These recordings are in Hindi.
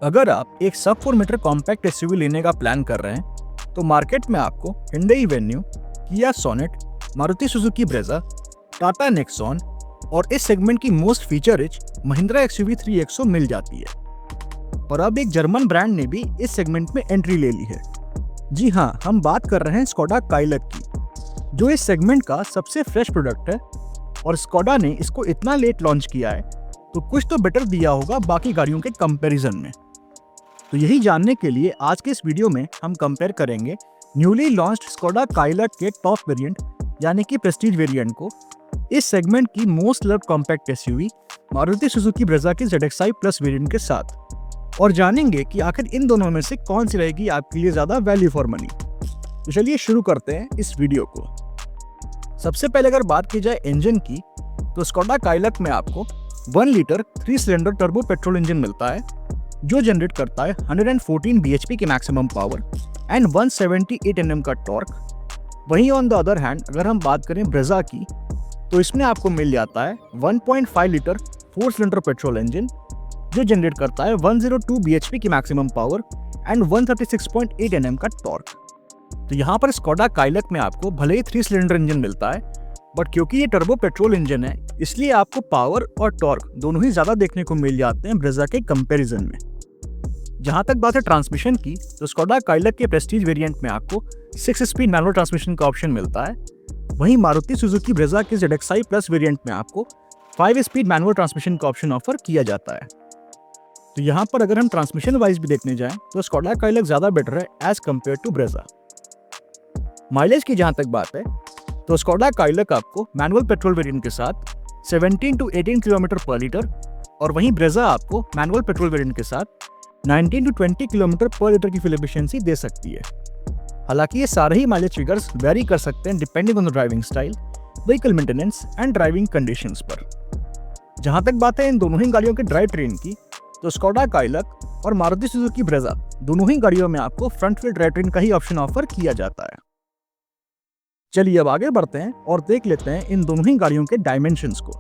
अगर आप एक सब 4 मीटर कॉम्पैक्ट एसयूवी लेने का प्लान कर रहे हैं तो मार्केट में आपको Hyundai Venue, Kia Sonet, Maruti Suzuki Brezza, Tata Nexon और इस सेगमेंट की most feature rich Mahindra XUV 3XO मिल जाती है। और अब एक जर्मन ब्रांड ने भी इस सेगमेंट में एंट्री ले ली है। जी हाँ, हम बात कर रहे हैं स्कोडा काइलक की, जो इस सेगमेंट का सबसे फ्रेश प्रोडक्ट है। और स्कोडा ने इसको इतना लेट लॉन्च किया है तो कुछ तो बेटर दिया होगा बाकी गाड़ियों के कंपैरिजन में। तो यही जानने के लिए आज के इस वीडियो में हम कंपेयर करेंगे न्यूली लॉन्च्ड स्कोडा काइलक के टॉप वेरिएंट यानी कि प्रेस्टीज वेरिएंट को इस सेगमेंट की most loved compact SUV Maruti Suzuki Brezza के ZXi प्लस वेरिएंट के साथ, और जानेंगे कि आखिर इन दोनों में से कौन सी रहेगी आपके लिए ज्यादा वैल्यू फॉर मनी। तो चलिए शुरू करते हैं इस वीडियो को। सबसे पहले अगर बात की जाए इंजन की, तो स्कोडा काइलक में आपको 1 litre 3 cylinder turbo petrol engine मिलता है जो जनरेट करता है 114 bhp की मैक्सिमम पावर एंड 178 Nm का टॉर्क। वहीं ऑन द अदर हैंड अगर हम बात करें ब्रेजा की, तो इसमें आपको मिल जाता है 1.5 लीटर 4 सिलेंडर पेट्रोल इंजन जो जनरेट करता है 102 bhp की मैक्सिमम पावर एंड 136.8 Nm का टॉर्क। तो यहाँ पर स्कोडा काइलक में आपको भले ही 3 सिलेंडर इंजन मिलता है, बट क्योंकि ये टर्बो पेट्रोल इंजन है इसलिए आपको पावर और टॉर्क दोनों ही ज्यादा देखने को मिल जाते हैं ब्रेजा के कंपैरिजन में। जहां तक बात है ट्रांसमिशन की, तो स्कोडा काइलक के प्रेस्टीज वेरिएंट में आपको 6 स्पीड मैनुअल ट्रांसमिशन का ऑप्शन मिलता है। वहीं मारुति सुजुकी ब्रेजा के ZXi प्लस वेरिएंट में आपको 5 स्पीड मैनुअल ट्रांसमिशन का ऑप्शन ऑफर किया जाता है। तो यहाँ पर अगर हम ट्रांसमिशन वाइज भी देखने जाएं तो स्कोडा काइलक ज्यादा बेटर है as compare to Brezza. Mileage की जहां तक बात है, तो स्कोडा काइलक आपको मैनुअल पेट्रोल वेरिएंट के साथ 17 to 18 किलोमीटर पर लीटर, और वहीं ब्रेजा आपको मैनुअल पेट्रोल वेरिएंट के साथ 19 to 20 किलोमीटर पर लीटर की फ्यूल एफिशिएंसी दे सकती है। हालांकि ये सारे ही माइलेज फिगर्स वेरी कर सकते हैं depending on the driving style, vehicle maintenance and driving conditions पर। जहां तक बात है इन दोनों ही गाड़ियों के ड्राइव ट्रेन की, तो स्कोडा काइलक और मारुति सुजुकी ब्रेजा दोनों ही गाड़ियों में आपको फ्रंट व्हील ड्राइव ट्रेन का ही ऑप्शन ऑफर किया जाता है। चलिए अब आगे बढ़ते हैं और देख लेते हैं इन दोनों ही गाड़ियों के डायमेंशंस को।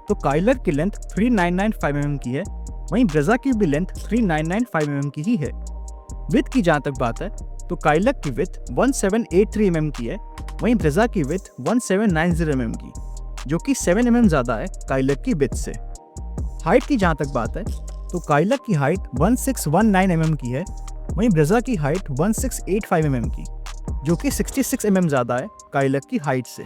तो काइलक की लेंथ 3995 mm की है, वहीं ब्रेजा की भी लेंथ 3995 mm की ही है। विड्थ की जहां तक बात है, तो काइलक की विड्थ 1783 mm की है, वहीं ब्रेजा की विड्थ 1790 mm की, जो कि 7 mm ज्यादा है काइलक की विड्थ से। हाइट की जहां तक बात है, तो काइलक की हाइट 1619 mm की है, वहीं ब्रेजा की हाइट 1685 mm की, जो कि 66 mm ज्यादा है काइलक की हाइट से।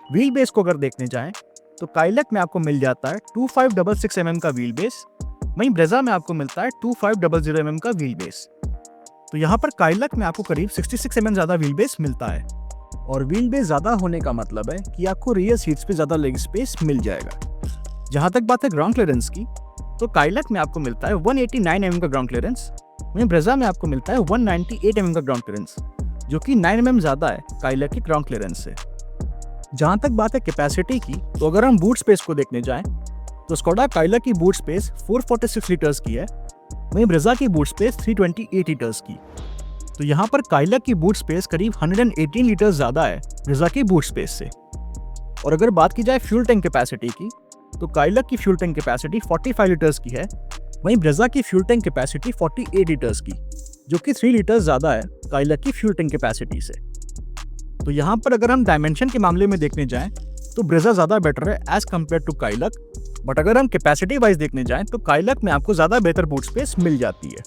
व्हील बेस को अगर देखने जाएं, तो काइलक में आपको मिल जाता है 2566 mm का व्हील बेस, वहीं ब्रेजा में आपको मिलता है 2500 mm का व्हील बेस। तो यहाँ पर काइलक में आपको करीब 66 mm ज्यादा व्हील बेस मिलता है, और व्हील बेस ज्यादा होने का मतलब है कि आपको रियर सीट्स पे ज्यादा लेग स्पेस मिल जाएगा। जहां तक बात है ग्राउंड क्लियरेंस की, तो काइलक में आपको मिलता है 189 mm का ग्राउंड क्लियरेंस, वहीं ब्रेजा में आपको मिलता है 198 mm का ग्राउंड क्लियरेंस, जो कि 9 mm ज्यादा है काइलक की ग्राउंड क्लियरेंस से। जहां तक बात है कैपेसिटी की, तो अगर हम बूट स्पेस को देखने जाएं, तो स्कोडा काइलक की बूट स्पेस 446 लीटर्स की है, वहीं ब्रेजा की बूट स्पेस 328 लीटर्स की। तो यहाँ पर काइलक की बूट स्पेस करीब 118 लीटर्स ज्यादा है ब्रेजा की बूट स्पेस से। और अगर बात की जाए फ्यूल टैंक कैपेसिटी की, तो काइलक की फ्यूल टैंक कैपेसिटी 45 लीटर्स की है, वहीं ब्रेजा की फ्यूल टैंक कैपेसिटी 48 लीटर्स की, जो कि 3 लीटर्स ज्यादा है काइलक की फ्यूल टैंक कैपेसिटी से। तो यहाँ पर अगर हम डायमेंशन के मामले में देखने जाएं, तो ब्रेजा ज्यादा बेटर है एज कम्पेयर टू काइलक, बट अगर हम कैपेसिटी वाइज देखने जाएं तो काइलक में आपको ज्यादा बेहतर बूट स्पेस मिल जाती है।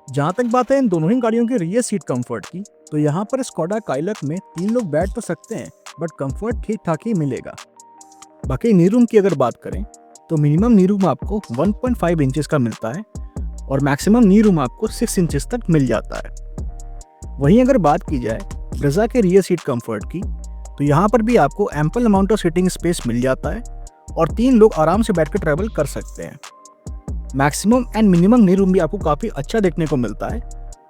जहां तक बात है इन दोनों ही गाड़ियों के रियर सीट कंफर्ट की, तो यहाँ पर स्कोडा काइलक में 3 लोग बैठ तो सकते हैं, बट कंफर्ट ठीक ठाक ही मिलेगा। बाकी नी रूम की अगर बात करें, तो मिनिमम नी रूम आपको 1.5 इंचेस का मिलता है, और मैक्सिमम नी रूम आपको 6 इंचेस तक मिल जाता है। वहीं अगर बात की जाए ब्रेजा के रियर सीट कंफर्ट की, तो यहाँ पर भी आपको ample amount of seating space मिल जाता है, और 3 लोग आराम से बैठकर ट्रैवल कर सकते हैं। Maximum and minimum knee room भी आपको काफी अच्छा देखने को मिलता है,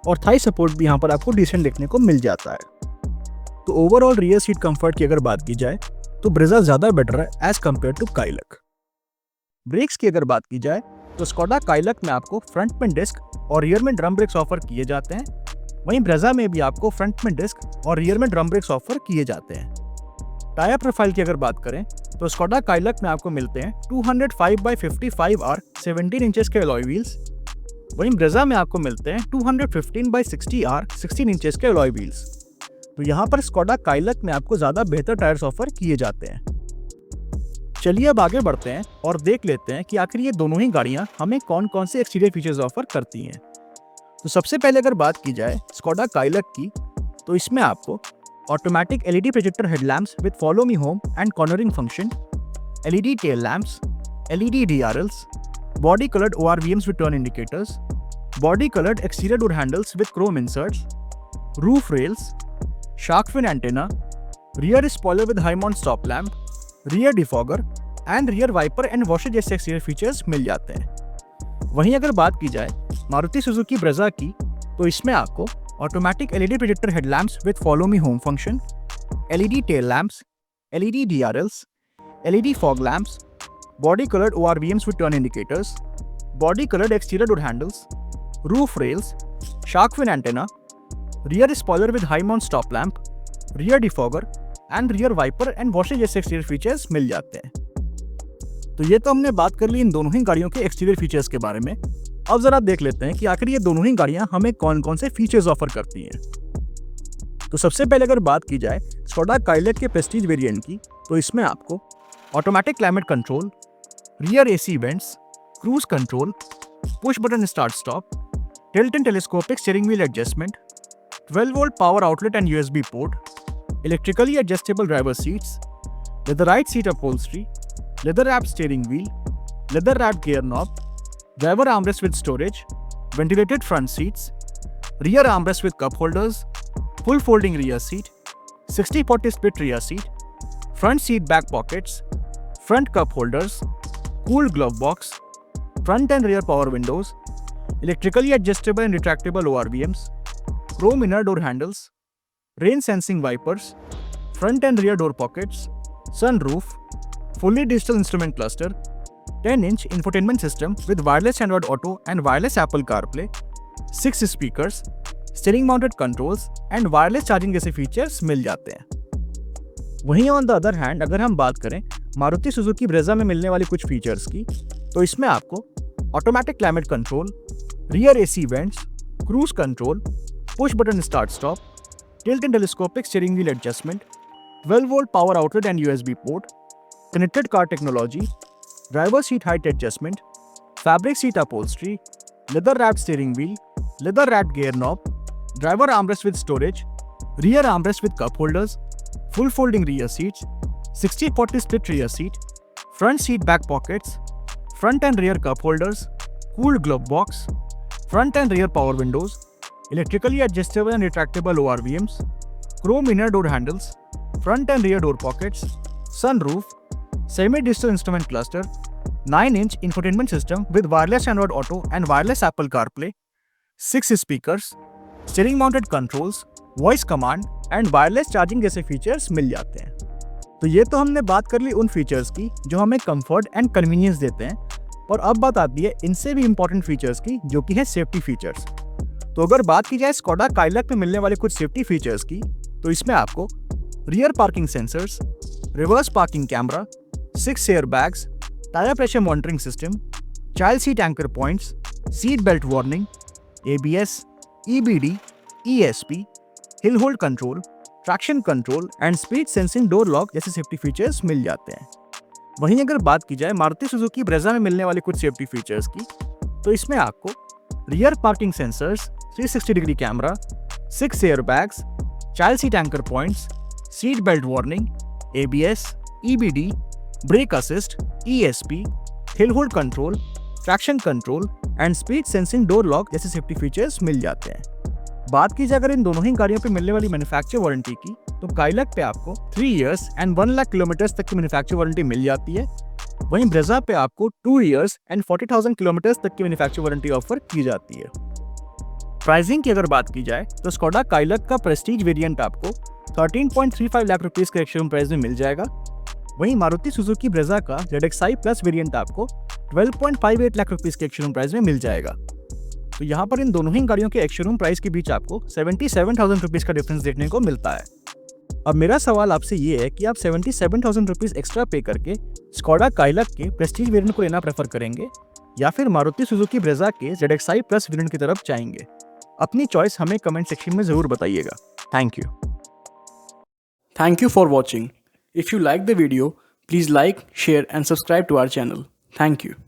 और थाई सपोर्ट भी यहाँ पर आपको डिसेंट देखने को मिल जाता है। तो ओवरऑल रियर सीट कंफर्ट की अगर बात की जाए, तो ब्रेजा ज्यादा बेटर है एज कम्पेयर टू काइलक। ब्रेक्स की अगर बात की जाए, तो स्कोडा काइलक में आपको फ्रंट में डिस्क और रियर में ड्रम ब्रेक्स ऑफर किए जाते हैं, वहीं ब्रेजा में भी आपको फ्रंट में डिस्क और रियर में ड्रम ब्रेक्स ऑफर किए जाते हैं। टायर प्रोफाइल की अगर बात करें तो स्कोडा काइलक में आपको मिलते हैं 205/55 आर 17 इंचेस के अलॉय व्हील्स। वहीं ब्रेजा में आपको मिलते हैं 215/60 आर 16 इंचेस के अलॉय व्हील्स। तो यहाँ पर स्कोडा काइलक में आपको ज़्यादा बेहतर टायर्स ऑफर किए जाते हैं। चलिए अब आगे बढ़ते हैं और देख लेते हैं कि आखिर ये दोनों ही गाड़ियाँ हमें कौन कौन से एक्सटीरियर फीचर्स ऑफर करती हैं। तो सबसे पहले अगर बात की जाए स्कोडा काइलक की, तो इसमें आपको automatic LED projector headlamps with follow me home and cornering function, LED tail lamps, LED DRLs, body coloured ORVMs with turn indicators, body colored exterior door handles with chrome inserts, roof rails, shark fin antenna, rear spoiler with high mount stop lamp, rear defogger and rear wiper and washer जैसे exterior features मिल जाते हैं। वहीं अगर बात की जाए मारुति सुजुकी ब्रेजा की, तो इसमें आपको automatic LED projector headlamps with follow me home function, LED tail lamps, LED DRLs, LED fog lamps, body colored ORVMs with turn indicators, body colored exterior door handles, roof rails, shark fin antenna, rear spoiler with high mount stop lamp, rear defogger and rear wiper and washer जैसे एक्सटीरियर फीचर्स मिल जाते हैं। तो ये तो हमने बात कर ली इन दोनों ही गाड़ियों के एक्सटीरियर फीचर्स के बारे में। अब जरा देख लेते हैं कि आखिर ये दोनों ही गाड़ियां हमें कौन कौन से फीचर्स ऑफर करती हैं। तो सबसे पहले अगर बात की जाए स्कोडा काइलक के प्रेस्टीज वेरिएंट की, तो इसमें आपको automatic climate control, rear AC vents, cruise control, push button start stop, tilt and telescopic steering wheel adjustment, 12 volt power outlet and USB port, electrically adjustable driver seats, leatherette seat upholstery, leather wrapped steering wheel, leather wrapped gear knob, driver armrest with storage, ventilated front seats, rear armrest with cup holders, full folding rear seat, 60/40 split rear seat, front seat back pockets, front cup holders, cooled glove box, front and rear power windows, electrically adjustable and retractable ORVMs, chrome inner door handles, rain sensing wipers, front and rear door pockets, sunroof, fully digital instrument cluster, 10-inch infotainment system with wireless Android Auto and wireless Apple CarPlay, 6 speakers, steering mounted controls and wireless charging जैसे फीचर्स मिल जाते हैं। वहीं ऑन द अदर हैंड अगर हम बात करें मारुति सुजुकी ब्रेजा में मिलने वाली कुछ फीचर्स की, तो इसमें आपको automatic climate control, rear AC vents, cruise control, push button start stop, tilt and telescopic steering wheel adjustment, 12 volt power outlet and USB port, connected car technology, driver seat height adjustment, fabric seat upholstery, leather wrapped steering wheel, leather wrapped gear knob, driver armrest with storage, rear armrest with cup holders, full folding rear seats, 60/40 split rear seat, front seat back pockets, front and rear cup holders, cooled glove box, front and rear power windows, electrically adjustable and retractable ORVMs, chrome inner door handles, front and rear door pockets, sunroof, semi-digital instrument cluster, 9-inch infotainment system with wireless Android Auto and wireless Apple CarPlay, 6 speakers, steering mounted controls, voice command and wireless charging जैसे फीचर्स मिल जाते हैं। तो ये तो हमने बात कर ली उन फीचर्स की जो हमें कंफर्ट एंड कन्वीनियंस देते हैं, और अब बात आती है इनसे भी इंपॉर्टेंट फीचर्स की, जो कि है सेफ्टी फीचर्स। तो अगर बात की जाए स्कोडा काइलक में मिलने वाले कुछ सेफ्टी फीचर्स की, तो इसमें आपको rear parking sensors, reverse parking camera, 6 air bags, tyre pressure monitoring system, child seat anchor points, seat belt warning, ABS, EBD, ESP, hill hold control, traction control and speed sensing door lock जैसे सेफ्टी फीचर्स मिल जाते हैं। वहीं अगर बात की जाए मारुति सुजुकी ब्रेजा में मिलने वाले कुछ सेफ्टी फीचर्स की, तो इसमें आपको rear parking sensors, 360 degree camera, 6 air bags, child seat anchor points, seat belt warning, ABS, EBD, brake assist, ESP, hill hold control, traction control and speed sensing door lock जैसे सेफ्टी फीचर्स मिल जाते हैं। बात की जाए अगर इन दोनों ही गाड़ियों पे मिलने वाली मैन्युफैक्चर वारंटी की, तो काइलक पे आपको 3 इयर्स एंड 1 लाख किलोमीटर्स तक की मैन्युफैक्चर वारंटी मिल जाती है। वहीं ब्रेजा पे आपको 2 इयर्स एंड 40,000 किलोमीटर्स तक की मैन्युफैक्चर वारंटी ऑफर की जाती है। प्राइसिंग की अगर बात की जाए तो स्कोडा काइलक का प्रेस्टीज वेरिएंट आपको 13.35 लाख रुपीस के शोरूम प्राइस में मिल जाएगा। वहीं मारुति सुजुकी ब्रेजा का ZXi प्लस वेरिएंट आपको 12.58 लाख रुपीस के शोरूम प्राइस में मिल जाएगा। तो यहाँ पर इन दोनों ही गाड़ियों के शोरूम प्राइस के बीच आपको 77,000 रुपीस का डिफरेंस देखने को मिलता है। अब मेरा सवाल आपसे ये है कि आप 77,000 रुपीज़ एक्स्ट्रा पे करके स्कोडा काइलक के प्रेस्टीज वेरिएंट को लेना प्रेफर करेंगे या फिर मारुति सुजुकी ब्रेजा के ZXi प्लस वेरिएंट की तरफ जाएंगे। अपनी चॉइस हमें कमेंट सेक्शन में ज़रूर बताइएगा। Thank you. Thank you for watching. If you like the video, please like, share and subscribe to our channel. Thank you.